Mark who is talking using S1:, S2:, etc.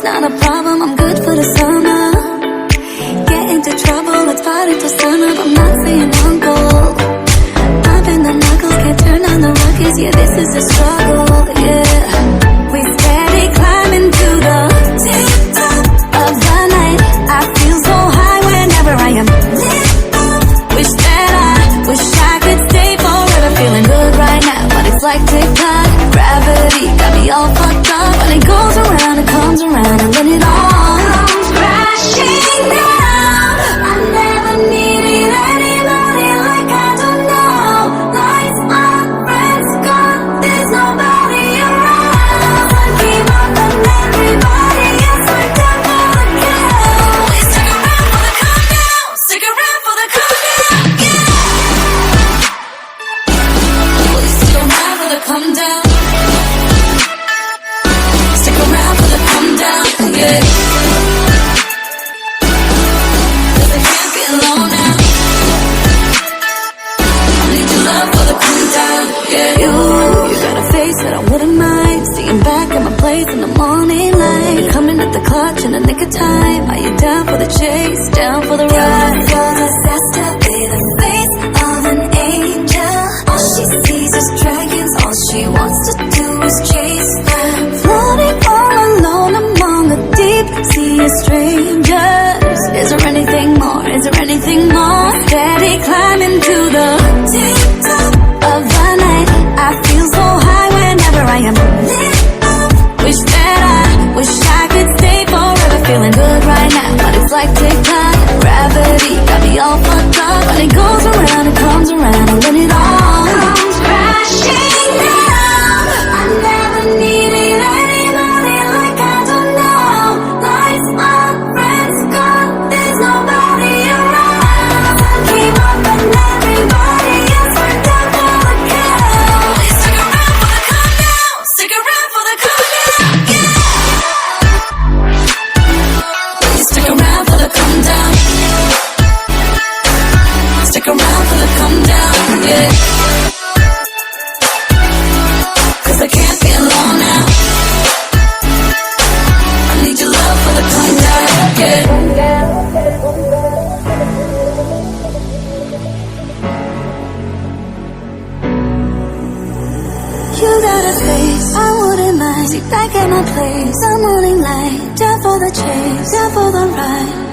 S1: not a problem, I'm good for the summer. Get into trouble, let's party till sunup, I'm not saying uncle. Popping the knuckles, can't turn on the ruckus, yeah, this is a struggle, yeah. We steady climbing to the tip-top of the night. I feel so high whenever I am lit up. Wish I could stay forever, feeling good right now, but it's like TikTok. Gravity got me all fucked up. When it goes around, it comes around, and when it all comes crashing down, I never needed anybody like I do now. Lights on, friends gone, there's nobody around. I keep up on everybody else, like that for the count. Please stick around for the countdown. Stick around for the countdown, yeah. Please stick around for the come down. Stick around for the come down, yeah. 'Cause I can't be alone now. I need your love for the come down, yeah. You got a face that I wouldn't mind seeing back at my place in the morning light. Coming at the clutch in the nick of time. Are you down for the chase, down for the ride? You're disaster with the face of an angel. All she sees is dragons, all she wants to do is chase them. Floating all alone among a deep sea of strangers. Is there anything more? Is there anything more? Steady climbing to the tip-top of the night. I feel so high whenever I am lit up. Wish I could stay forever, feeling good right now, but it's like TikTok. Gravity got me all fucked up. When it goes around, it comes around, and when it all comes crashing down, I never needed anybody like I do now. Lights on, friends gone, there's nobody around. I keep up on everybody else, like that for the count. Please stick around for the countdown. Stick around for the countdown, yeah. Please stick around for the come down. Stick around for the come down, yeah. 'Cause I can't be alone now. I need your love for the come down, yeah. You got a face, I wouldn't mind. Sit back at my place, the morning light. Down for the chase, down for the ride.